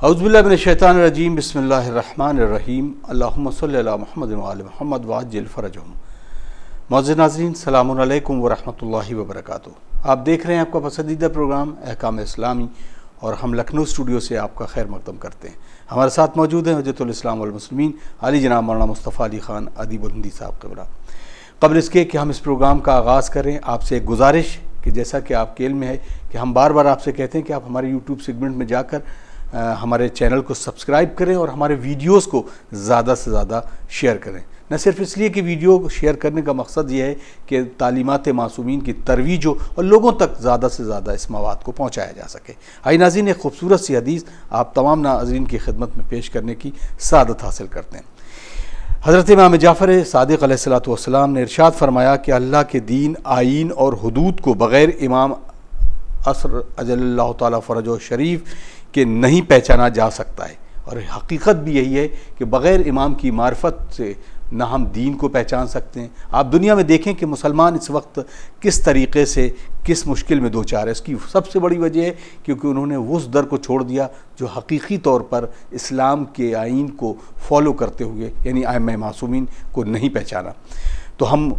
औज़ुबिल्लाहि मिनश्शैतानिर्रजीम बिस्मिल्लाहिर्रहमानिर्रहीम अल्लाहुम्मा सल्लि अला मुहम्मद व आलि मुहम्मद वअज्जिल फ़रजहुम। मुअज़्ज़िज़ नाज़रीन, सलामुन अलैकुम व रहमतुल्लाहि व बरकातुहू। आप देख रहे हैं आपका पसंदीदा प्रोग्राम अहकाम इस्लामी और हम लखनऊ स्टूडियो से आपका खैर मक़दम करते हैं। हमारे साथ मौजूद हैं हुज्जतुल इस्लाम वल मुस्लिमीन अली जनाब मौलाना मुस्तफ़ा अली ख़ान अदीबुल साहब क़िबला। क़ब्ल इसके कि हम इस प्रोग्राम का आगाज़ करें, आपसे एक गुजारिश कि जैसा कि आपके इल्म में है कि हम बार बार आपसे कहते हैं कि आप हमारे यूट्यूब सेगमेंट में जाकर हमारे चैनल को सब्सक्राइब करें और हमारे वीडियोस को ज़्यादा से ज़्यादा शेयर करें। न सिर्फ इसलिए कि वीडियो शेयर करने का मकसद ये है कि तालीमात मासूमीन की तरवीज हो और लोगों तक ज़्यादा से ज़्यादा इस मवाद को पहुँचाया जा सके। आइए नाज़रीन, एक खूबसूरत सी हदीस आप तमाम नाज़रीन की खिदमत में पेश करने की सादत हासिल करते हैं। हज़रत इमाम जाफ़र सादिक़ अलैहिस्सलातु वस्सलाम ने इरशाद फरमाया कि अल्लाह के दीन, आईन और हुदूद को बग़ैर इमाम असर अजल्लल्लाहु ताला फ़रजो शरीफ के नहीं पहचाना जा सकता है। और हकीकत भी यही है कि बग़ैर इमाम की मार्फत से ना हम दीन को पहचान सकते हैं। आप दुनिया में देखें कि मुसलमान इस वक्त किस तरीक़े से किस मुश्किल में दो चार है। इसकी सबसे बड़ी वजह है क्योंकि उन्होंने उस दर को छोड़ दिया जो हकीकी तौर पर इस्लाम के आइन को फॉलो करते हुए यानी आइम्मा मासूमीन को नहीं पहचाना। तो हम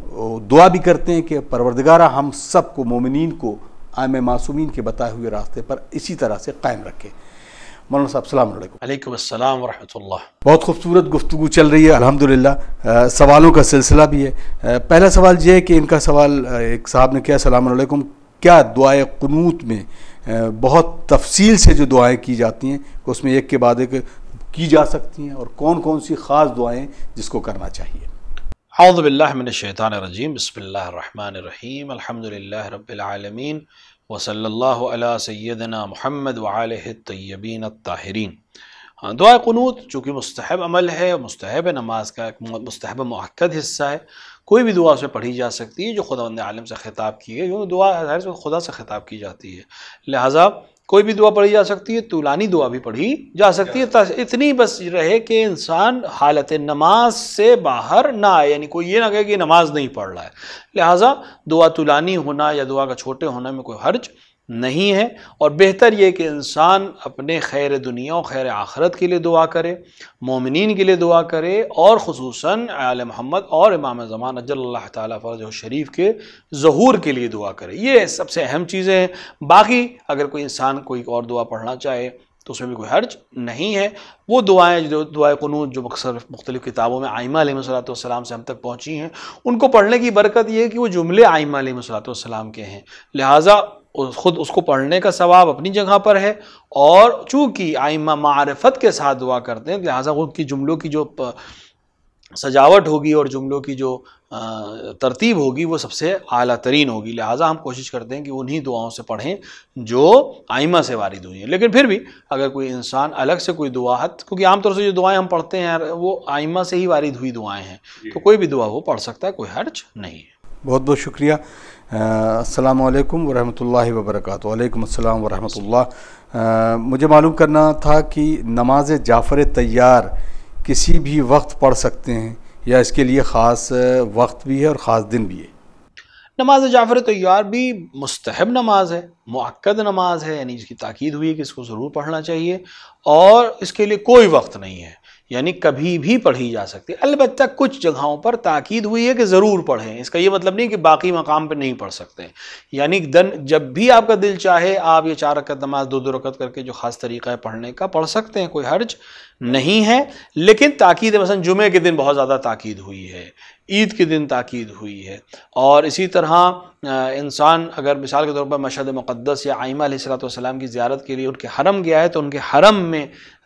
दुआ भी करते हैं कि परवरदिगारा हम सब को मोमिनीन को आइम्मा मासूमीन के बताए हुए रास्ते पर इसी तरह से कायम रखे। मौलाना साहब अस्सलाम वालेकुम। वालेकुम अस्सलाम व रहमतुल्लाह। बहुत खूबसूरत गुफ्तगू चल रही है अल्हम्दुलिल्लाह। सवालों का सिलसिला भी है। पहला सवाल ये है कि इनका सवाल एक साहब ने किया, अस्सलाम वालेकुम, क्या दुआए कुनूत में बहुत तफसील से जो दुआएं की जाती हैं उसमें एक के बाद एक की जा सकती हैं और कौन कौन सी ख़ास दुआएं जिसको करना चाहिए? औज़ु बिल्लाहि मिनश शैतानिर रजीम, बिस्मिल्लाहिर रहमानिर रहीम, अल्हम्दुलिल्लाहि रब्बिल आलमीन व सल्लल्लाहु अला सय्यदिना मुहम्मद व आलिहि तय्यबीन अत्ताहिरीन। हाँ, दुआ कुनूत चूँकि मुस्तहब अमल है, मुस्तहब नमाज का मुस्तहब मुअक्कद हिस्सा है, कोई भी दुआ उसमें पढ़ी जा सकती है जो खुदावंद आलम से खिताब की है, क्योंकि दुआ ज़ाहिर से खुदा से खिताब की जाती है, लिहाजा कोई भी दुआ पढ़ी जा सकती है, तुलानी दुआ भी पढ़ी जा सकती है। इतनी बस रहे कि इंसान हालत नमाज से बाहर ना आए, यानी कोई ये ना कहे कि नमाज नहीं पढ़ रहा है। लिहाजा दुआ तुलानी होना या दुआ का छोटे होने में कोई हर्ज नहीं है। और बेहतर ये कि इंसान अपने खैर दुनिया और खैर आखिरत के लिए दुआ करे, मोमिनीन के लिए दुआ करे और ख़ुसूसन आले मोहम्मद और इमाम ज़मान अज्जलल्लाहु ताला फ़रजहु शरीफ के ज़हूर के लिए दुआ करे। ये सबसे अहम चीज़ें हैं। बाकी अगर कोई इंसान कोई और दुआ पढ़ना चाहे तो उसमें भी कोई हर्ज नहीं है। वो दुआएं जो दुआए कुनूत जो अक्सर मुख्तलिफ़ किताबों में आइम्मा अलैहिस्सलाम से हम तक पहुँची हैं, उनको पढ़ने की बरकत ये है कि वो जुमले आइम्मा अलैहिस्सलाम के हैं, लिहाजा ख़ुद उसको पढ़ने का सवाब अपनी जगह पर है। और चूँकि आइम्मा मारिफत के साथ दुआ करते हैं, लिहाजा उनकी जुमलों की जो सजावट होगी और जुमलों की जो तरतीब होगी वो सबसे आला तरीन होगी। लिहाजा हम कोशिश करते हैं कि उन्हीं दुआओं से पढ़ें जो आइम्मा से वारिद हुई हैं। लेकिन फिर भी अगर कोई इंसान अलग से कोई दुआ है, क्योंकि आमतौर से जो दुआएं हम पढ़ते हैं वो आइम्मा से ही वारिद हुई दुआएं हैं, तो कोई भी दुआ वो पढ़ सकता है, कोई हर्ज नहीं है। बहुत बहुत शुक्रिया। अस्सलामु अलैकुम वरहमतुल्लाहि वबरकातुहू। वालेकुम अस्सलाम वरहमतुल्लाह। मुझे मालूम करना था कि नमाज जाफ़र तैयार किसी भी वक्त पढ़ सकते हैं या इसके लिए ख़ास वक्त भी है और ख़ास दिन भी है? नमाज जाफ़र तैयार भी मुस्तहब नमाज है, मुअक्कद नमाज है, यानी इसकी ताकीद हुई है कि इसको ज़रूर पढ़ना चाहिए और इसके लिए कोई वक्त नहीं है, यानी कभी भी पढ़ी जा सकती है। अलबत्ता कुछ जगहों पर ताकीद हुई है कि ज़रूर पढ़ें। इसका ये मतलब नहीं कि बाकी मकाम पर नहीं पढ़ सकते, यानी जब भी आपका दिल चाहे आप ये 4 रकत नमाज 2-2 रकत करके जो ख़ास तरीक़ा है पढ़ने का पढ़ सकते हैं, कोई हर्ज नहीं है। लेकिन ताकीद मसलन जुमे के दिन बहुत ज़्यादा ताकीद हुई है, ईद के दिन ताकीद हुई है, और इसी तरह इंसान अगर मिसाल के तौर पर मशहद मुक़द्दस या आइम्मा अलैहिस्सलाम की ज़ियारत के लिए उनके हरम गया है तो उनके हरम में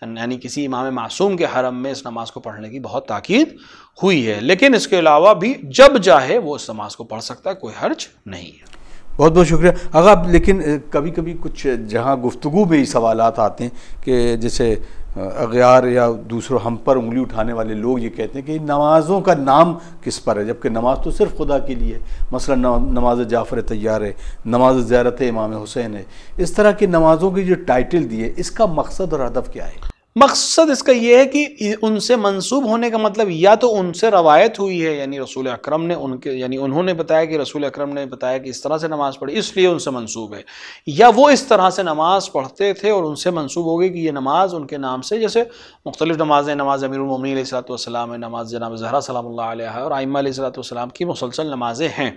यानी किसी इमाम मासूम के हरम में इस नमाज को पढ़ने की बहुत ताकीद हुई है। लेकिन इसके अलावा भी जब चाहे वो इस नमाज को पढ़ सकता है, कोई हर्ज नहीं है। बहुत बहुत शुक्रिया। अगर लेकिन कभी कभी कुछ जहाँ गुफ्तगू में ही सवालात आते हैं कि जैसे अगयार या दूसरों हम पर उंगली उठाने वाले लोग ये कहते हैं कि नमाज़ों का नाम किस पर है, जबकि नमाज तो सिर्फ खुदा के लिए है। मसलन नमाज जाफ़र तैयार है, नमाज ज़ियारत इमाम हुसैन है। इस तरह की नमाज़ों की जो टाइटल दिए, इसका मकसद और हदफ क्या है? मकसद इसका यह है कि उनसे मंसूब होने का मतलब या तो उनसे रवायत हुई है, यानी रसूल अकरम ने उनके यानी उन्होंने बताया कि रसूल अकरम ने बताया कि इस तरह से नमाज पढ़ी इसलिए उनसे मंसूब है, या वो इस तरह से नमाज पढ़ते थे और उनसे मंसूब हो गई कि ये नमाज उनके नाम से, जैसे मुख्तलिफ नमाज़ें, नमाज अमीरुल मोमिनीन अलैहिस्सलाम है, नमाज जनाब ज़हरा सलामुल्लाह अलैहा और आइम्मा अलैहिस्सलाम की मुसलसल नमाजें हैं।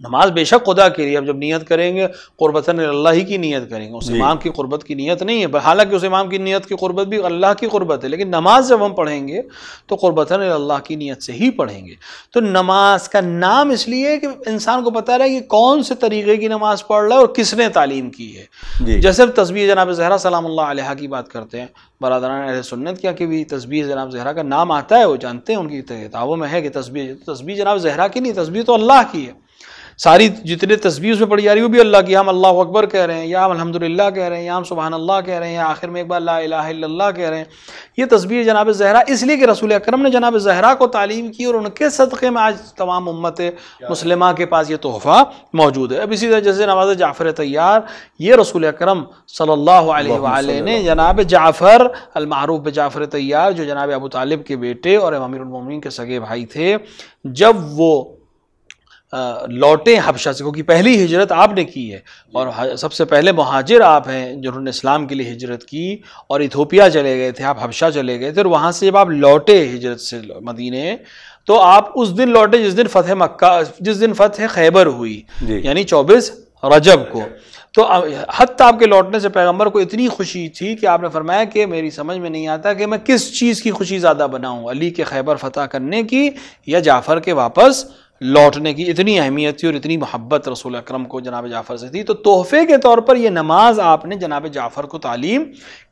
नमाज बेशक खुदा के लिए, अब जब नियत करेंगे कुर्बतन अल्लाह ही की नियत करेंगे, उस इमाम की कुर्बत की नियत नहीं है, हालांकि उस इमाम की नियत की कुर्बत भी अल्लाह की कुर्बत है, लेकिन नमाज जब हम पढ़ेंगे तो कुर्बतन अल्लाह की नियत से ही पढ़ेंगे। तो नमाज का नाम इसलिए कि इंसान को पता रहे कि कौन से तरीके की नमाज पढ़ रहा है और किसने तालीम की है। जैसे हम तस्बीह जनाब ज़हरा सलामुल्लाह अलैहा की बात करते हैं, बरादरान अहले सुन्नत क्या कि भी तस्बीह जनाब ज़हरा का नाम आता है, वो जानते हैं, उनकी किताबों में है कि तस्बीह जनाब ज़हरा की नहीं, तस्बीह तो अल्लाह की है। सारी जितने तस्बीह उसमें पढ़ी जा रही है वो भी अल्लाह की, हम अल्लाहु अकबर कह रहे हैं, या हम अल्हम्दुलिल्लाह कह रहे हैं, या हम सुबहान अल्लाह कह रहे हैं, या आखिर में एक बार ला इलाहा इल्लल्लाह कह रहे हैं। ये तस्बीह जनाब ज़हरा इसलिए कि रसूल अकरम ने जनाब ज़हरा को तालीम की और उनके सदक़े में आज तमाम उम्मत मुस्लिमा के पास ये तोहफ़ा मौजूद है। अब इसी तरह जैसे नमाज जाफ़र तैयार, ये रसूल अकरम सल्लल्लाहु अलैहि वसल्लम ने जनाब जाफ़र अल-मारूफ़ बजाफ़र तैयार, जो जनाब अबू तालिब के बेटे और अमीरुल मोमिनीन के सगे भाई थे, जब वो लौटे हबशा से, क्योंकि पहली हिजरत आपने की है और सबसे पहले मुहाजिर आप हैं जिन्होंने इस्लाम के लिए हिजरत की और इथोपिया चले गए थे, आप हबशा चले गए थे, और वहाँ से जब आप लौटे हिजरत से मदीने, तो आप उस दिन लौटे जिस दिन फ़तह मक्का, जिस दिन फ़तह खैबर हुई, यानी 24 रजब को। तो हत्ता आपके लौटने से पैगंबर को इतनी खुशी थी कि आपने फरमाया कि मेरी समझ में नहीं आता कि मैं किस चीज़ की खुशी ज़्यादा बनाऊँ, अली के खैबर फतह करने की या जाफ़र के वापस लौटने की। इतनी अहमियत थी और इतनी मोहब्बत रसूल अकरम को जनाब जाफ़र से थी। तो तोहफ़े के तौर पर यह नमाज आपने जनाब जाफ़र को तालीम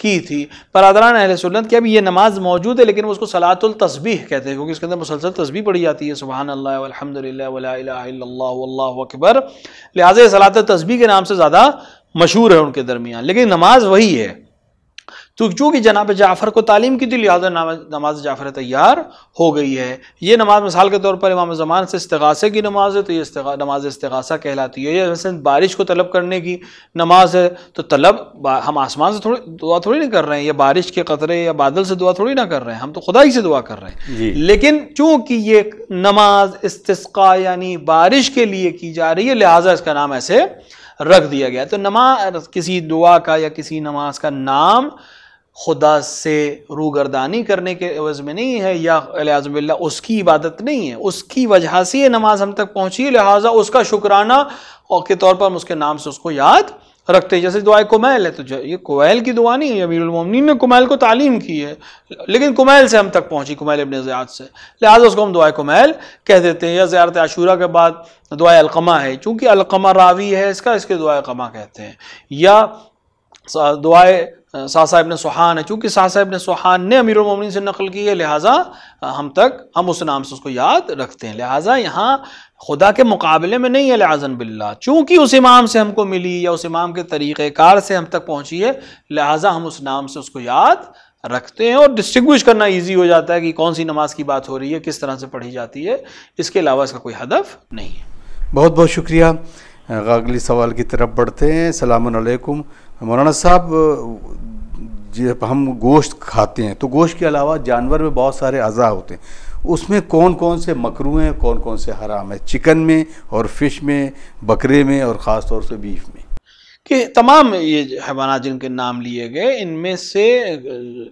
की थी। बरादरान अहले सुन्नत के अभी ये नमाज मौजूद है, लेकिन उसको सलातुल तस्बीह कहते हैं, क्योंकि इसके अंदर मुसलसल तस्बीह पढ़ी जाती है, सुबहान अल्लाह वल्हम्दुलिल्लाह वला इलाहा इल्लल्लाह वल्लाहु अकबर, लिहाजा सलात तस्बीह के नाम से ज़्यादा मशहूर है उनके दरमियान, लेकिन नमाज वही है। तो चूँकि जनाब जाफ़र को तालीम की थी, लिहाजा नमाज जाफ़र तैयार हो गई है। ये नमाज मिसाल के तौर पर इमाम ज़मान से इस्तिग़ासे की नमाज है, तो ये नमाज इस्तिग़ासा कहलाती है। ये वैसे बारिश को तलब करने की नमाज है, तो तलब हम आसमान से दुआ थोड़ी नहीं कर रहे हैं, या बारिश के कतरे या बादल से दुआ थोड़ी ना कर रहे हैं, हम तो खुदा ही से दुआ कर रहे हैं। लेकिन चूँकि ये नमाज इस्तिस्क़ा यानी बारिश के लिए की जा रही है, लिहाजा इसका नाम ऐसे रख दिया गया। तो नमाज किसी दुआ का या किसी नमाज का नाम खुदा से रूगर्दानी करने के एवज़ में नहीं है, या अलियाज़ुबिल्लाह उसकी इबादत नहीं है, उसकी वजह से ये नमाज हम तक पहुँची है, लिहाजा उसका शुक्राना और के तौर पर हम उसके नाम से उसको याद रखते हैं। जैसे दुआ कुमैल है, तो ये कुमैल की दुआ नहीं है, अमीरुल मोमिनीन ने कुमैल को तालीम की है, लेकिन कुमैल से हम तक पहुँची, कुमैल इब्न ज़ियाद से, लिहाजा उसको हम दुआ कुमैल कह देते हैं। या ज़ियारत आशूरा के बाद दुआ अलक़मा है, चूँकि अलक़मा रावी है इसका, इसके दुआ अलक़मा कहते हैं। या दुआए सासा इब्न सुहान है, चूँकि सासा इब्न सुहान ने अमीरुल मोमिनीन से नकल की है, लिहाजा हम उस नाम से उसको याद रखते हैं। लिहाजा यहाँ खुदा के मुकाबले में नहीं है लिहाज़न बिल्लाह, चूँकि उस इमाम से हमको मिली या उस इमाम के तरीक़ेकार से हम तक पहुँची है, लिहाजा हम उस नाम से उसको याद रखते हैं और डिस्टिंग्विश करना ईजी हो जाता है कि कौन सी नमाज की बात हो रही है, किस तरह से पढ़ी जाती है। इसके अलावा इसका कोई हदफ नहीं है। बहुत बहुत शुक्रिया। अगली सवाल की तरफ बढ़ते हैं। सलामुन अलैकुम मौलाना साहब, जब हम गोश्त खाते हैं तो गोश्त के अलावा जानवर में बहुत सारे अज़ा होते हैं, उसमें कौन कौन से मकरूह हैं, कौन कौन से हराम है? चिकन में और फिश में, बकरे में और ख़ास तौर से बीफ में, कि तमाम ये हैवानात जिनके नाम लिए गए, इनमें से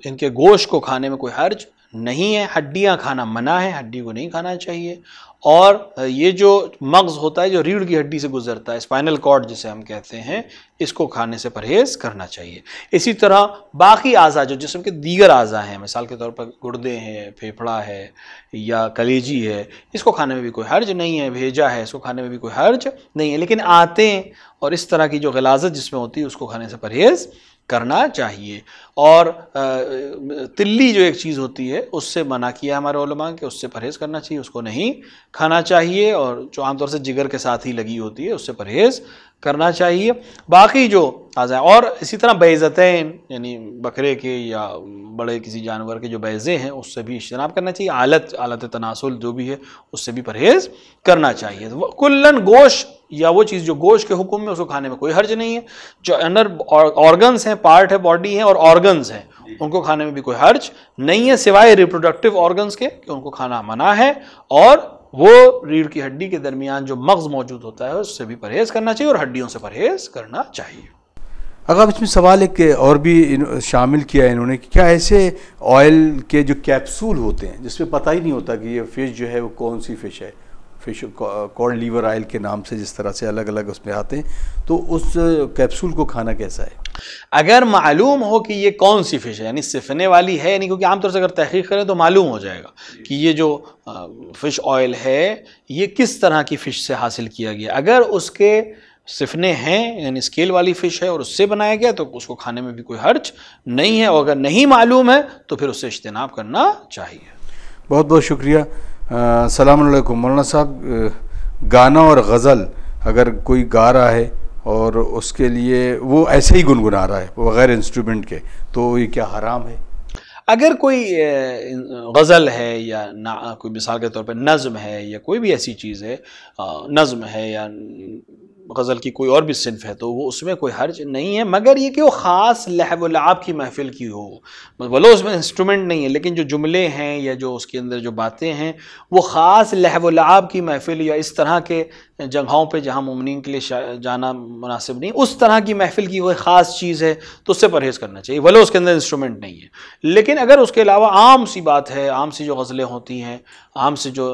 इनके गोश्त को खाने में कोई हर्ज नहीं है। हड्डियाँ खाना मना है, हड्डी को नहीं खाना चाहिए। और ये जो मग़ज़ होता है जो रीढ़ की हड्डी से गुजरता है, स्पाइनल कॉर्ड जिसे हम कहते हैं, इसको खाने से परहेज़ करना चाहिए। इसी तरह बाकी आज़ा जो जिस्म के दीगर आज़ा हैं, मिसाल के तौर पर गुर्दे हैं, फेफड़ा है या कलेजी है, इसको खाने में भी कोई हर्ज नहीं है। भेजा है, इसको खाने में भी कोई हर्ज नहीं है। लेकिन आतें और इस तरह की जो ग़िलाज़त जिसमें होती है उसको खाने से परहेज़ करना चाहिए। और तिल्ली जो एक चीज़ होती है उससे मना किया हमारे उलमा के, उससे परहेज़ करना चाहिए, उसको नहीं खाना चाहिए। और जो आमतौर से जिगर के साथ ही लगी होती है उससे परहेज़ करना चाहिए। बाकी जो आज़ा, और इसी तरह बैज़तैन यानी बकरे के या बड़े किसी जानवर के जो बैज़े हैं उससे भी इज्तनाब करना चाहिए। आलत तनासुल जो भी है उससे भी परहेज़ करना चाहिए। कुल्लन गोश्त या वो चीज़ जो गोश्त के हुक्म में, उसको खाने में कोई हर्ज नहीं है। जो अंदर ऑर्गन्स हैं, पार्ट है, बॉडी है और ऑर्गन्स हैं, उनको खाने में भी कोई हर्ज नहीं है, सिवाय रिप्रोडक्टिव ऑर्गन्स के कि उनको खाना मना है। और वो रीढ़ की हड्डी के दरमियान जो मग़ज़ मौजूद होता है उससे भी परहेज़ करना चाहिए और हड्डियों से परहेज़ करना चाहिए। अगर इसमें सवाल एक और भी शामिल किया है इन्होंने कि क्या ऐसे ऑयल के जो कैप्सूल होते हैं जिसमें पता ही नहीं होता कि ये फ़िश जो है वो कौन सी फ़िश है, फिश कॉड लीवर ऑयल के नाम से जिस तरह से अलग अलग उसमें आते हैं, तो उस कैप्सूल को खाना कैसा है? अगर मालूम हो कि ये कौन सी फ़िश है, यानी सिफने वाली है नहीं, क्योंकि आमतौर से अगर तहकीक करें तो मालूम हो जाएगा कि ये जो फ़िश ऑयल है ये किस तरह की फ़िश से हासिल किया गया। अगर उसके सिफने हैं, यानी स्केल वाली फ़िश है और उससे बनाया गया, तो उसको खाने में भी कोई हर्ज नहीं है। और अगर नहीं मालूम है तो फिर उससे इज्तिनाब करना चाहिए। बहुत बहुत शुक्रिया। अस्सलाम वालेकुम मौलाना साहब, गाना और गज़ल अगर कोई गा रहा है और उसके लिए वो ऐसे ही गुनगुना रहा है बगैर इंस्ट्रूमेंट के, तो ये क्या हराम है? अगर कोई गज़ल है या कोई मिसाल के तौर पे नज़्म है या कोई भी ऐसी चीज़ है, नज़्म है या गज़ल की कोई और भी सिन्फ है, तो वो उसमें कोई हर्ज नहीं है, मगर ये कि वो ख़ास लहव व लआब की महफ़िल की हो, भले उसमें इंस्ट्रूमेंट नहीं है, लेकिन जो जुमले हैं या जो उसके अंदर जो बातें हैं वो ख़ास लहव व लआब की महफ़िल या इस तरह के जगहों पे जहाँ मोमिनीन के लिए जाना मुनासिब नहीं, उस तरह की महफ़िल की कोई ख़ास चीज़ है तो उससे परहेज़ करना चाहिए, भले उसके अंदर इंस्ट्रूमेंट नहीं है। लेकिन अगर उसके अलावा आम सी बात है, आम सी जो गज़लें होती हैं, आम से जो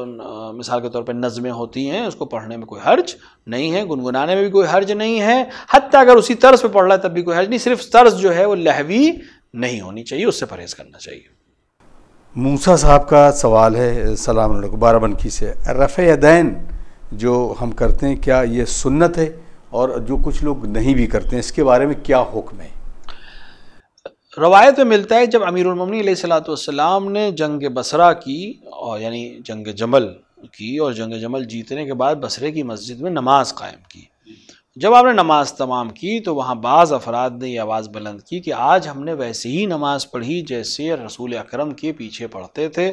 मिसाल के तौर पर नज़में होती हैं, उसको पढ़ने में कोई हर्ज नहीं है, गुनगुनाने में भी कोई हर्ज नहीं है। हत्ता अगर उसी तर्ज पे पढ़ रहा है तब भी कोई हर्ज नहीं, सिर्फ तर्ज जो है वो लहवी नहीं होनी चाहिए, उससे परहेज़ करना चाहिए। मूसा साहब का सवाल है, सलाम अलैकुम, बाराबंकी से, रफ़े यदैन जो हम करते हैं क्या ये सुन्नत है, और जो कुछ लोग नहीं भी करते हैं इसके बारे में क्या हुक्म है? रवायत में मिलता है जब अमीरुल मोमिनीन अलैहिस्सलातु वस्सलाम ने जंग बसरा की, और यानी जंग जमल की, और जंग जमल जीतने के बाद बसरे की मस्जिद में नमाज कायम की। जब आपने नमाज तमाम की तो वहाँ बाज़ अफराद ने यह आवाज़ बुलंद की कि आज हमने वैसे ही नमाज पढ़ी जैसे रसूल अकरम के पीछे पढ़ते थे।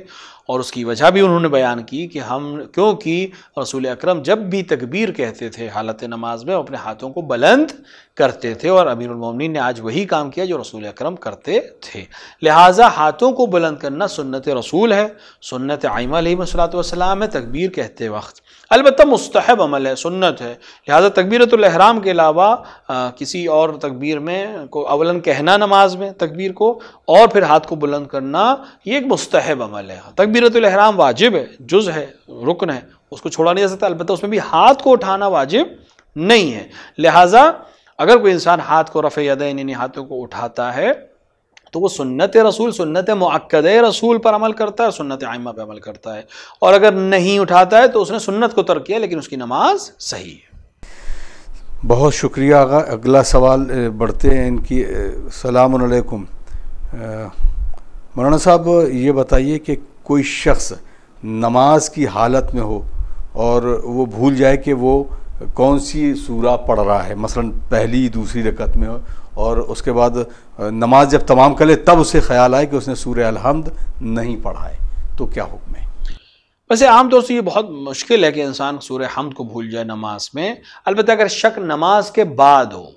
और उसकी वजह भी उन्होंने बयान की कि क्योंकि रसूल अकरम जब भी तकबीर कहते थे हालत नमाज में अपने हाथों को बुलंद करते थे, और अमीरुल मोमिनीन ने आज वही काम किया जो रसूल अकरम करते थे। लिहाजा हाथों को बुलंद करना सुन्नत रसूल है, सुन्नत आइमा अलैहिस्सलातु वस्सलाम है तकबीर कहते वक्त। अलबत्ता मुस्तहब अमल है, सुन्नत है, लिहाजा तकबीरतुल इहराम के अलावा किसी और तकबीर में को अवलन कहना नमाज में तकबीर को, और फिर हाथ को बुलंद करना, ये एक मुस्तहब अमल है। तकबीरतुल इहराम वाजिब है, जुज़ है, रुकन है, उसको छोड़ा नहीं जा सकता, अलबत्ता उसमें भी हाथ को उठाना वाजिब नहीं है। लिहाजा अगर कोई इंसान हाथ को रफ़े यदैन यानी हाथों को उठाता है तो वो सुन्नत रसूल, सुन्नत मुअक्कद रसूल पर अमल करता है, सुन्नत आइमा पर अमल करता है। और अगर नहीं उठाता है तो उसने सुन्नत को तर्क किया, लेकिन उसकी नमाज सही है। बहुत शुक्रिया। अगला सवाल बढ़ते हैं इनकी। सलाम अलैकुम मौलाना साहब, ये बताइए कि कोई शख्स नमाज की हालत में हो और वो भूल जाए कि वो कौन सी सूरा पढ़ रहा है, मसलन पहली दूसरी रकत में हो, और उसके बाद नमाज जब तमाम कर ले तब उसे ख्याल आए कि उसने सूरह अल-हम्द नहीं पढ़ा है, तो क्या हुक्म है? वैसे आमतौर से ये बहुत मुश्किल है कि इंसान सूरह हम्द को भूल जाए नमाज में। अलबत्ता अगर शक नमाज के बाद हो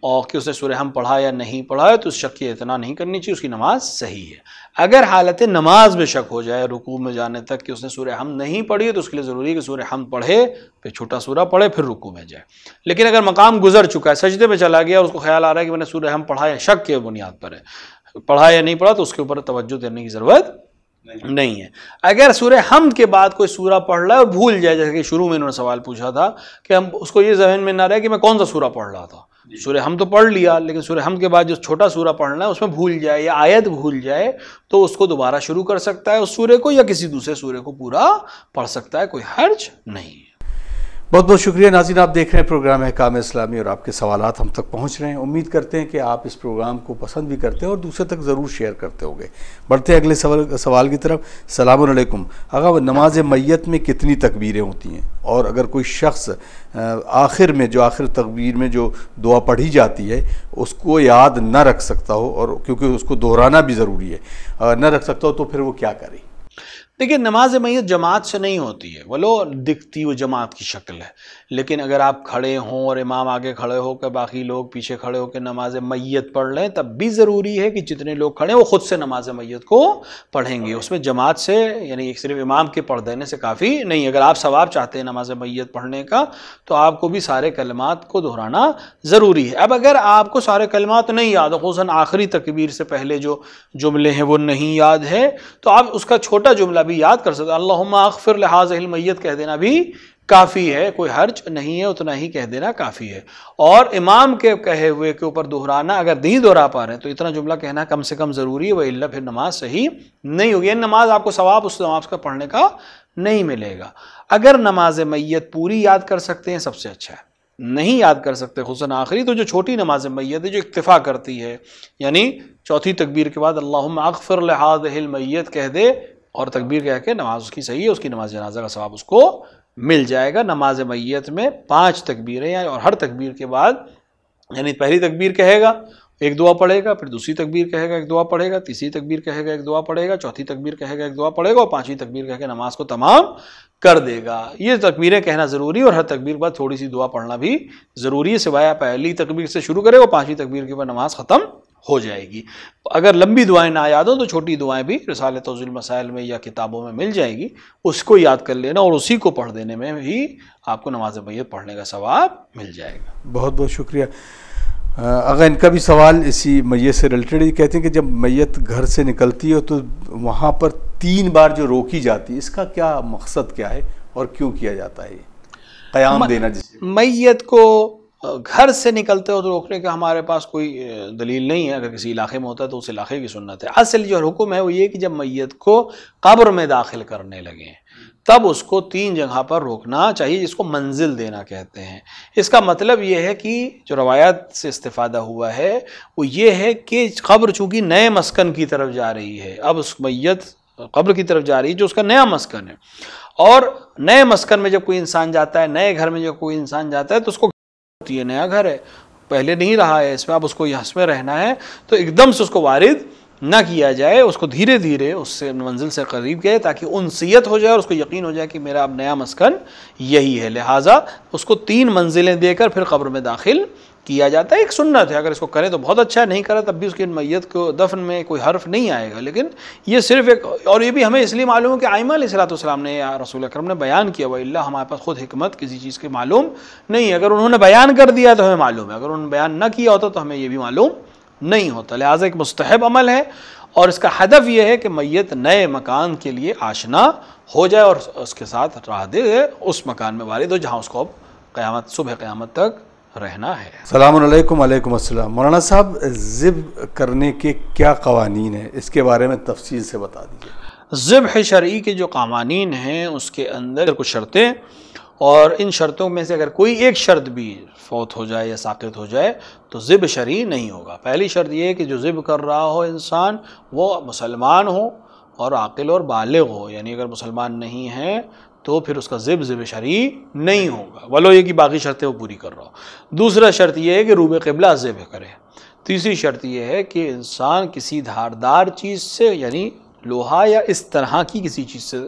और कि उसने सूरह हम्द पढ़ा या नहीं पढ़ा है तो उस शक की इतना नहीं करनी चाहिए, उसकी नमाज सही है। अगर हालत नमाज में शक हो जाए रुकू में जाने तक कि उसने सूरह हम्द नहीं पढ़ी है तो उसके लिए ज़रूरी है कि सूरह हम्द पढ़े, फिर छोटा सूरा पढ़े, फिर रुकू में जाए। लेकिन अगर मकाम गुजर चुका है, सजदे में चला गया और उसको ख्याल आ रहा है कि मैंने सूरह हम्द पढ़ा है, शक के बुनियाद पर है, पढ़ा या नहीं पढ़ा, तो उसके ऊपर तवज्जो देने की ज़रूरत नहीं है। अगर सूरह हम्द के बाद कोई सूरा पढ़ रहा है और भूल जाए, जैसे कि शुरू में इन्होंने सवाल पूछा था कि हम उसको ये ज़हन में ना रहे कि मैं कौन सा सूरा पढ़ रहा था, सूरह हम्द तो पढ़ लिया, लेकिन सूरह हम्द के बाद जो छोटा सूरा पढ़ना है उसमें भूल जाए या आयत भूल जाए, तो उसको दोबारा शुरू कर सकता है उस सूरे को, या किसी दूसरे सूरे को पूरा पढ़ सकता है, कोई हर्ज नहीं है। बहुत बहुत शुक्रिया नाज़रीन, आप देख रहे हैं प्रोग्राम अहकाम इस्लामी और आपके सवालात हम तक पहुंच रहे हैं। उम्मीद करते हैं कि आप इस प्रोग्राम को पसंद भी करते हैं और दूसरे तक ज़रूर शेयर करते होंगे। बढ़ते हैं अगले सवाल की तरफ। सलाम अलैकुम, अगर नमाज मैयत में कितनी तकबीरें होती हैं, और अगर कोई शख्स आखिर में जो आखिर तकबीर में जो दुआ पढ़ी जाती है उसको याद न रख सकता हो, और क्योंकि उसको दोहराना भी ज़रूरी है, न रख सकता हो, तो फिर वो क्या करे? देखिए, नमाज मैयत जमात से नहीं होती है, वलो दिखती वो जमात की शक्ल है, लेकिन अगर आप खड़े हों और इमाम आगे खड़े होकर बाकी लोग पीछे खड़े होकर नमाज मैयत पढ़ लें, तब भी ज़रूरी है कि जितने लोग खड़े हैं वो खुद से नमाज मैयत को पढ़ेंगे। उसमें जमात से यानी सिर्फ इमाम के पढ़ देने से काफ़ी नहीं। अगर आप सवाब चाहते हैं नमाज मैयत पढ़ने का तो आपको भी सारे कलमात को दोहराना ज़रूरी है। अब अगर आपको सारे कलमात नहीं याद हो, ख़ुसूसन आखिरी तकबीर से पहले जो जुमले हैं वो नहीं याद है, तो आप उसका छोटा जुमला भी याद कर सकते हैं। अल्लाहुम्मा अग़फ़िर लिहाज़िहिल मैयत कह देना भी काफ़ी है, कोई हर्ज नहीं है, उतना ही कह देना काफ़ी है। और इमाम के कहे हुए के ऊपर दोहराना, अगर नहीं दोहरा पा रहे हैं तो इतना जुमला कहना कम से कम ज़रूरी है, वह इल्ला फिर नमाज सही नहीं होगी। नमाज आपको सवाब उस नमाज का पढ़ने का नहीं मिलेगा। अगर नमाज मैयत पूरी याद कर सकते हैं सबसे अच्छा है, नहीं याद कर सकते खुसूसन आखिरी, तो जो छोटी नमाज मैयत है जो इक्तिफ़ा करती है, यानी चौथी तकबीर के बाद अल्लाहुम्मा अग़फ़िर लिहाज़िहिल मैयत कह दे और तकबीर कह के नमाज उसकी सही है, उसकी नमाज जनाजा का सवाब उसको मिल जाएगा। नमाज मैयत में 5 तकबीरें हैं और हर तकबीर के बाद यानी पहली तकबीर कहेगा एक दुआ पढ़ेगा, फिर दूसरी तकबीर कहेगा एक दुआ पढ़ेगा, तीसरी तकबीर कहेगा एक दुआ पढ़ेगा, चौथी तकबीर कहेगा एक दुआ पढ़ेगा और 5वीं तकबीर कह के नमाज को तमाम कर देगा। ये तकबीरें कहना ज़रूरी है और हर तकबीर के बाद थोड़ी सी दुआ पढ़ना भी ज़रूरी है, सिवाय पहली तकबीर से शुरू करेगा और 5वीं तकबीर के बाद नमाज ख़त्म हो जाएगी। अगर लंबी दुआएं ना याद हो तो छोटी दुआएं भी रिसाले तौज़ील मसाइल में या किताबों में मिल जाएगी, उसको याद कर लेना और उसी को पढ़ देने में भी आपको नमाज मैयत पढ़ने का सवाब मिल जाएगा। बहुत बहुत शुक्रिया। अगर इनका भी सवाल इसी मैयत से रिलेटेड ही कहते हैं कि जब मैयत घर से निकलती है तो वहाँ पर 3 बार जो रोकी जाती है, इसका क्या मकसद क्या है और क्यों किया जाता है? क़याम देना जिसे मैयत को घर से निकलते हो तो रोकने का हमारे पास कोई दलील नहीं है। अगर किसी इलाके में होता है तो उस इलाके की सुन्नत है। असल जो हुक्म है वो ये कि जब मैयत को कब्र में दाखिल करने लगे तब उसको 3 जगह पर रोकना चाहिए, जिसको मंजिल देना कहते हैं। इसका मतलब ये है कि जो रवायात से इस्तिफ़ादा हुआ है वो ये है कि कब्र चूँकि नए मस्कन की तरफ जा रही है, अब उस मैयत कब्र की तरफ जा रही है जो उसका नया मस्कन है, और नए मस्कन में जब कोई इंसान जाता है, नए घर में जब कोई इंसान जाता है तो उसको ये नया घर है, पहले नहीं रहा है इसमें, अब उसको इसमें रहना है, तो एकदम से उसको वारिद ना किया जाए, उसको धीरे धीरे उससे मंजिल से करीब किया ताकि उनसियत हो जाए और उसको यकीन हो जाए कि मेरा अब नया मस्कन यही है। लिहाजा उसको 3 मंजिलें देकर फिर कब्र में दाखिल किया जाता है। एक सुन्नत है, अगर इसको करें तो बहुत अच्छा है, नहीं करें तब भी उसकी मैयत को दफन में कोई हर्फ नहीं आएगा। लेकिन ये सिर्फ एक, और ये भी हमें इसलिए मालूम है कि आइमा अलैहिस्सलाम ने या रसूल अकरम ने बयान किया, वल्ला हमारे पास खुद हिकमत किसी चीज़ की मालूम नहीं है। अगर उन्होंने बयान कर दिया तो हमें मालूम है, अगर उन्होंने बयान न किया होता तो हमें ये भी मालूम नहीं होता। लिहाजा एक मुस्तहब अमल है और इसका हदफ यह है कि मैयत नए मकान के लिए आशना हो जाए और उसके साथ राह दे उस मकान में वारिद हो जहाँ उसको अब क़यामत सुबह क़यामत तक रहना है। सलाम अलैकुम। वालेकुम अस्सलाम। मौलाना साहब, ज़िब करने के क्या क़वानीन है, इसके बारे में तफसील से बता दीजिए। ज़िब्ह शरई के जो क़वानीन हैं उसके अंदर कुछ शर्तें, और इन शर्तों में से अगर कोई एक शर्त भी फौत हो जाए या साक़ित हो जाए तो ज़िब शरई नहीं होगा। पहली शर्त यह है कि जो ज़िब कर रहा हो इंसान वो मुसलमान हो और आक़िल और बालिग़ हो, यानी अगर मुसलमान नहीं है तो फिर उसका ज़िब शरई नहीं होगा, वलो ये कि बाकी शर्तें वो पूरी कर रहा हो। दूसरा शर्त यह है कि रूबे क़िबला ज़िब करे। तीसरी शर्त यह है कि इंसान किसी धारदार चीज़ से, यानी लोहा या इस तरह की किसी चीज़ से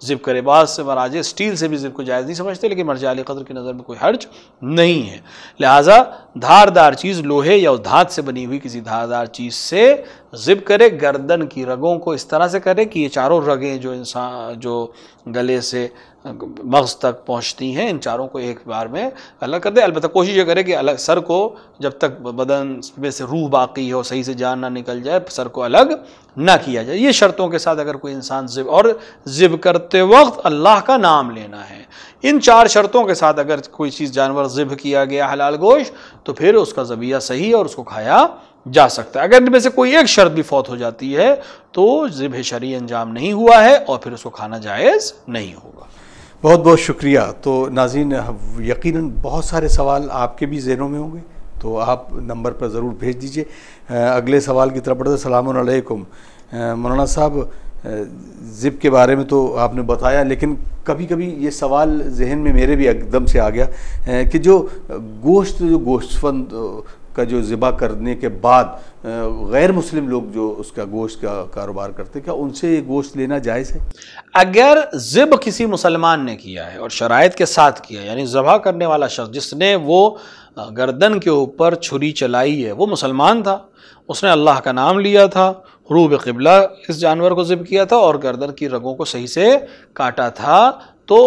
ज़िब करे। बाद से मराजे स्टील से भी ज़िब को जायज़ नहीं समझते, लेकिन मर्जा अली क़द्र की नज़र में कोई हर्ज नहीं है। लिहाजा धारदार चीज़ लोहे या धात से बनी हुई किसी धारदार चीज़ से ज़िब करे। गर्दन की रगों को इस तरह से करे कि ये चारों रगें जो इंसान जो गले से मग़ज़ तक पहुँचती हैं, इन चारों को एक बार में अलग कर दे। अलबत्ता कोशिश ये करे कि अलग सर को, जब तक बदन में से रूह बाकी हो, सही से जान ना निकल जाए, सर को अलग ना किया जाए। ये शर्तों के साथ अगर कोई इंसान ज़िब, और ज़िब करते वक्त अल्लाह का नाम लेना है। इन 4 शर्तों के साथ अगर कोई चीज़ जानवर ज़िब किया गया हलाल गोश्त तो फिर उसका ज़बिया सही है और उसको खाया जा सकता है। अगर इनमें से कोई एक शर्त भी फौत हो जाती है तो ज़िब्ह शरई अंजाम नहीं हुआ है और फिर उसको खाना जायज़ नहीं होगा। बहुत बहुत शुक्रिया। तो नाज़रीन, यकीनन बहुत सारे सवाल आपके भी ज़हनों में होंगे, तो आप नंबर पर ज़रूर भेज दीजिए। अगले सवाल की तरफ बढ़ते। सलाम अलैकुम। मौलाना साहब, ज़िब के बारे में तो आपने बताया, लेकिन कभी कभी ये सवाल जहन में मेरे भी एकदम से आ गया कि जो गोश्तफंद का जो ज़िबा करने के बाद गैर मुस्लिम लोग जो उसका गोश्त का कारोबार करते, क्या उनसे ये गोश्त लेना जायज़ है? अगर ज़िब किसी मुसलमान ने किया है और शराइत के साथ किया, यानी ज़बह करने वाला शख्स जिसने वो गर्दन के ऊपर छुरी चलाई है वो मुसलमान था, उसने अल्लाह का नाम लिया था, रूब क़िबला इस जानवर को ज़िब किया था और गर्दन की रगों को सही से काटा था, तो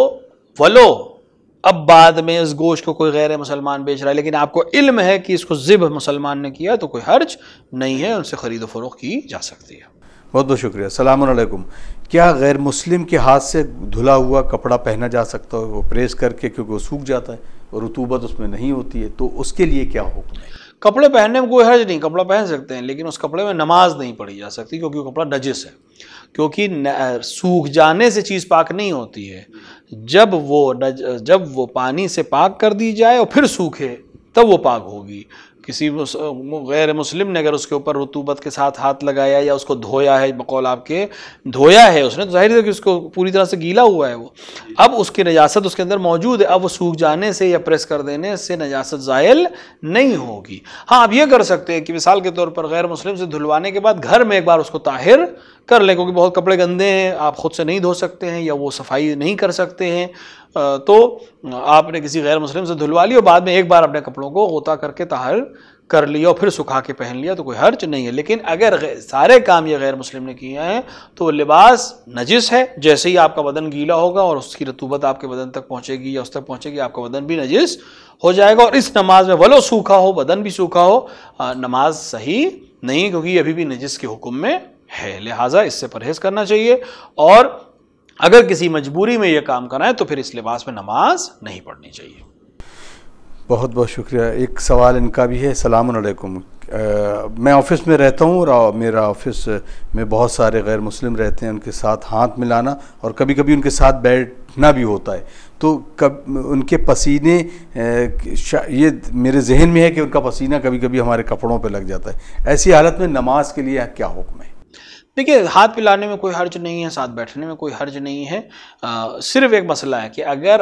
वलो अब बाद में इस गोश्त को कोई गैर मुसलमान बेच रहा है लेकिन आपको इल्म है कि इसको ज़िब मुसलमान ने किया, तो कोई हर्ज नहीं है, उनसे ख़रीद फ़रोख्त की जा सकती है। बहुत बहुत शुक्रिया। अस्सलाम वालेकुम। क्या गैर मुस्लिम के हाथ से धुला हुआ कपड़ा पहना जा सकता है, वो प्रेस करके, क्योंकि वो सूख जाता है और रुतूबत उसमें नहीं होती है, तो उसके लिए क्या हुक्म है? कपड़े पहनने में कोई हर्ज नहीं, कपड़ा पहन सकते हैं, लेकिन उस कपड़े में नमाज नहीं पढ़ी जा सकती क्योंकि वो कपड़ा नजिस है, क्योंकि सूख जाने से चीज़ पाक नहीं होती है। जब वो पानी से पाक कर दी जाए और फिर सूखे तब वो पाक होगी। किसी गैर मुस्लिम ने अगर उसके ऊपर रुतूबत के साथ हाथ लगाया या उसको धोया है, बकौल आपके धोया है उसने, तो जाहिर है कि उसको पूरी तरह से गीला हुआ है वो, अब उसकी नजासत उसके अंदर मौजूद है, अब वो सूख जाने से या प्रेस कर देने से नजासत ज़ायल नहीं होगी। हाँ, आप ये कर सकते हैं कि मिसाल के तौर पर गैर मुस्लिम से धुलवाने के बाद घर में एक बार उसको ताहिर कर लें, क्योंकि बहुत कपड़े गंदे हैं, आप खुद से नहीं धो सकते हैं या वो सफाई नहीं कर सकते हैं, तो आपने किसी गैर मुस्लिम से धुलवा लिया और बाद में एक बार अपने कपड़ों को गोता करके ताहिर कर लिया और फिर सुखा के पहन लिया, तो कोई हर्ज नहीं है। लेकिन अगर सारे काम ये गैर मुस्लिम ने किए हैं तो वो लिबास नजिस है, जैसे ही आपका बदन गीला होगा और उसकी रतूबत आपके बदन तक पहुंचेगी या उस तक पहुंचेगी, आपका बदन भी नजिस हो जाएगा। और इस नमाज में वलो सूखा हो, बदन भी सूखा हो, नमाज सही नहीं, क्योंकि अभी भी नजिस के हुक्म में है, लिहाजा इससे परहेज करना चाहिए। और अगर किसी मजबूरी में यह काम कराएं तो फिर इस लिबास में नमाज नहीं पढ़नी चाहिए। बहुत बहुत शुक्रिया। एक सवाल इनका भी है। अस्सलाम वालेकुम। मैं ऑफ़िस में रहता हूँ और मेरा ऑफ़िस में बहुत सारे गैर मुस्लिम रहते हैं, उनके साथ हाथ मिलाना और कभी कभी उनके साथ बैठना भी होता है, तो उनके पसीने, ये मेरे जहन में है कि उनका पसीना कभी कभी हमारे कपड़ों पे लग जाता है। ऐसी हालत में नमाज के लिए क्या हुक्म है? देखिए, हाथ मिलाने में कोई हर्ज नहीं है, साथ बैठने में कोई हर्ज नहीं है। सिर्फ एक मसला है कि अगर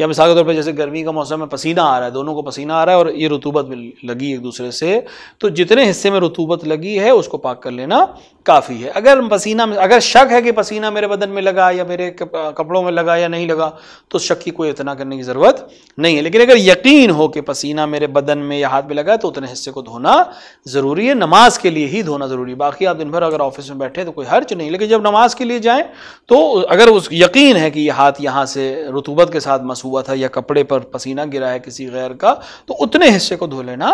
या मिसाल के तौर पे जैसे गर्मी का मौसम में पसीना आ रहा है, दोनों को पसीना आ रहा है और ये रुतूबत लगी एक दूसरे से, तो जितने हिस्से में रुतूबत लगी है उसको पाक कर लेना काफ़ी है। अगर शक है कि पसीना मेरे बदन में लगा या मेरे कपड़ों में लगा या नहीं लगा, तो शक की कोई इतना करने की ज़रूरत नहीं है। लेकिन अगर यकीन हो कि पसीना मेरे बदन में या हाथ में लगा है तो उतने हिस्से को धोना ज़रूरी है, नमाज के लिए ही धोना ज़रूरी है। बाकी आप दिन भर अगर ऑफिस में बैठे तो कोई हर्ज नहीं, लेकिन जब नमाज के लिए जाएं तो अगर उस यकीन है कि ये हाथ यहाँ से रुतूबत के साथ मस हुआ था या कपड़े पर पसीना गिरा है किसी गैर का, तो उतने हिस्से को धो लेना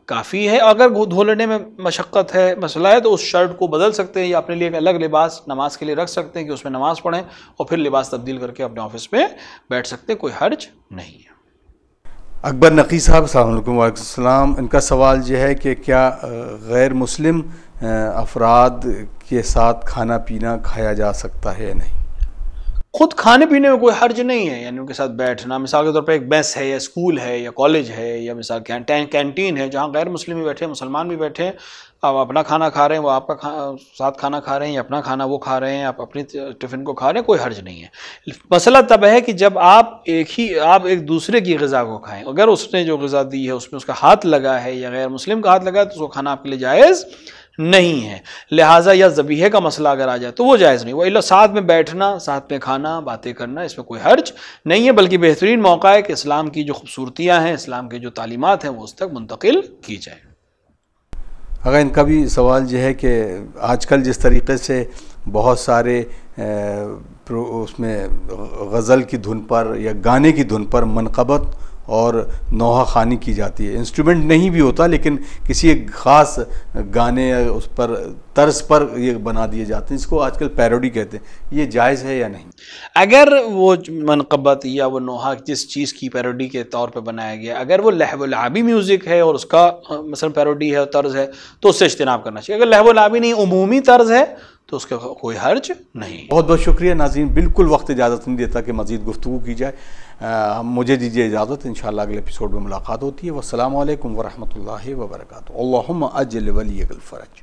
काफ़ी है। अगर धो लेने में मशक्क़त है, मसला है, तो उस शर्ट को बदल सकते हैं या अपने लिए एक अलग लिबास नमाज के लिए रख सकते हैं कि उसमें नमाज पढ़ें और फिर लिबास तब्दील करके अपने ऑफिस में बैठ सकते हैं, कोई हर्ज नहीं है। अकबर नकी साहब, अस्सलाम वालेकुम। वालेकुम सलाम। इनका सवाल यह है कि क्या गैर मुस्लिम अफराद के साथ खाना पीना खाया जा सकता है या नहीं? खुद खाने पीने में कोई हर्ज नहीं है, यानी उनके साथ बैठना, मिसाल के तौर पर एक मेस है या स्कूल है या कॉलेज है या मिसाल कैंटीन है जहाँ गैर मुस्लिम भी बैठे, मुसलमान भी बैठे, आप अपना खाना खा रहे हैं, वो आपका साथ खाना खा रहे हैं, या अपना खाना वो खा रहे हैं, आप अपनी टिफ़िन को खा रहे हैं, कोई हर्ज नहीं है। मसला तब है कि जब आप एक दूसरे की ग़िज़ा को खाएं, अगर उसने जो ग़िज़ा दी है उसमें उसका हाथ लगा है या गैर मुस्लिम का हाथ लगा है तो उसको खाना आपके लिए जायज़ नहीं है। लिहाजा या ज़बीहे का मसला अगर आ जाए तो वो जायज़ नहीं, वो इल्ला साथ में बैठना, साथ में खाना, बातें करना, इसमें कोई हर्ज नहीं है, बल्कि बेहतरीन मौका है कि इस्लाम की जो खूबसूरतियाँ हैं, इस्लाम की जो तालीमात हैं वो उस तक मुंतकिल की जाए। अगर इनका भी सवाल यह है कि आजकल जिस तरीके से बहुत सारे उसमें गज़ल की धुन पर या गाने की धुन पर मनक़बत और नौहा ख़ानी की जाती है, इंस्ट्रूमेंट नहीं भी होता लेकिन किसी एक ख़ास गाने उस पर तर्ज पर ये बना दिए जाते हैं, इसको आजकल पैरोडी कहते हैं, ये जायज़ है या नहीं? अगर वो मनक़बत या वो नौहा जिस चीज़ की पैरोडी के तौर पे बनाया गया, अगर वो लहवुल-आबी म्यूज़िक है और उसका मसलन पैरोडी है, तर्ज है, तो उससे इज्तिनाब करना चाहिए। अगर लहवुल-आबी नहीं, उमूमी तर्ज है तो उसका कोई हर्ज नहीं। बहुत बहुत शुक्रिया नाज़रीन, बिल्कुल वक्त इजाज़त नहीं देता कि मज़ीद गुफ्तगू की जाए। मुझे दीजिए इजाज़त, इंशाअल्लाह अगले एपिसोड में मुलाकात होती है। वस्सलामु अलैकुम वरहमतुल्लाहि वबरकातुहू। अल्लाहुम्मा अज्जिल वलियल फ़रज।